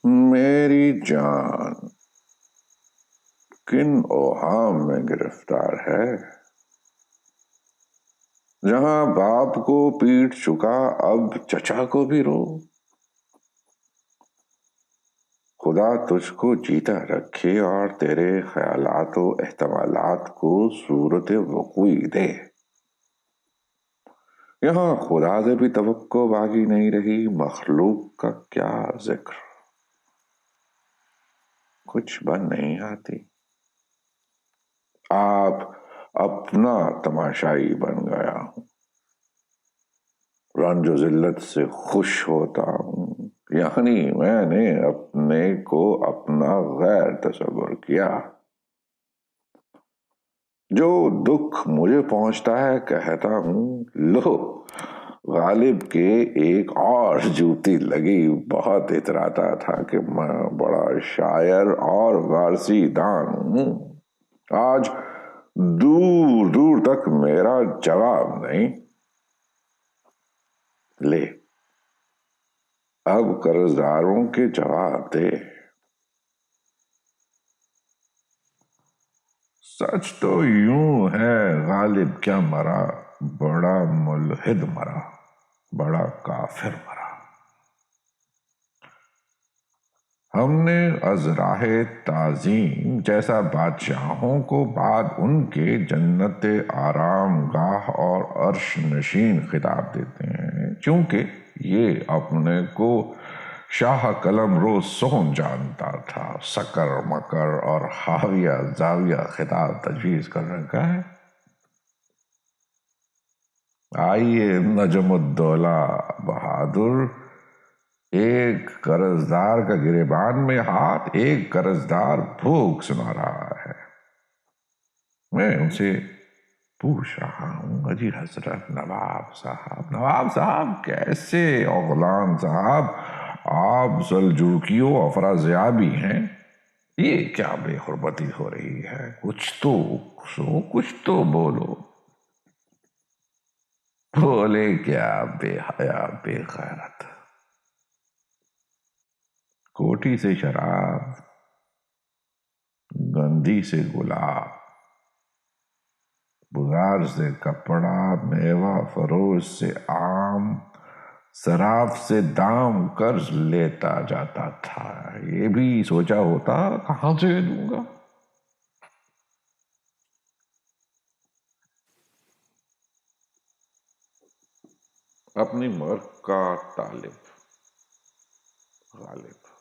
میری جان کن اوہام میں گرفتار ہے، جہاں باپ کو پیٹ چکا اب چچا کو بھی رو۔ خدا تجھ کو جیتا رکھے اور تیرے خیالات و احتمالات کو صورت وقوعی دے۔ یہاں خدا سے بھی توقع باقی نہیں رہی، مخلوق کا کیا ذکر، کچھ بن نہیں آتی۔ آپ اپنا تماشائی بن گیا ہوں، رنج و ذلت سے خوش ہوتا ہوں، یعنی میں نے اپنے کو اپنا غیر تصور کیا۔ جو دکھ مجھے پہنچتا ہے کہتا ہوں لو غالب کے ایک اور جوتی لگی، بہت اتراتا تھا کہ میں بڑا شاعر اور فارسی دان ہوں، آج دور دور تک میرا جواب نہیں۔ لے اب قرضداروں کے جواب دے۔ سچ تو یوں ہے غالب کیا مرا، بڑا ملحد مرا، بڑا کافر مرا۔ ہم نے از راہ تعظیم جیسا بادشاہوں کو بعد ان کے جنت آرام گاہ اور عرش نشین خطاب دیتے ہیں، چونکہ یہ اپنے کو شاہ قلم رو سون جانتا تھا، سکر مکر اور حاویہ زاویہ خطاب تجویز کر رکھا ہے۔ آئیے نجم الدولہ بہادر، ایک قرضدار کا گریبان میں ہاتھ، ایک قرضدار بھوک سنا رہا ہے۔ میں ان سے پوچھ رہا ہوں اجی حضرت نواب صاحب کیسے؟ اوغلان صاحب آپ سلجوقیوں افرازیابی ہیں، یہ کیا بے حرمتی ہو رہی ہے؟ کچھ تو بولو۔ بولے کیا بے حیا بے غیرت؟ کوٹھی سے شراب، گندی سے گلاب، بازار سے کپڑا، میوہ فروش سے آم، صراف سے دام قرض لیتا جاتا تھا، یہ بھی سوچا ہوتا کہاں سے دوں گا۔ اپنی مرگ کا طالب غالب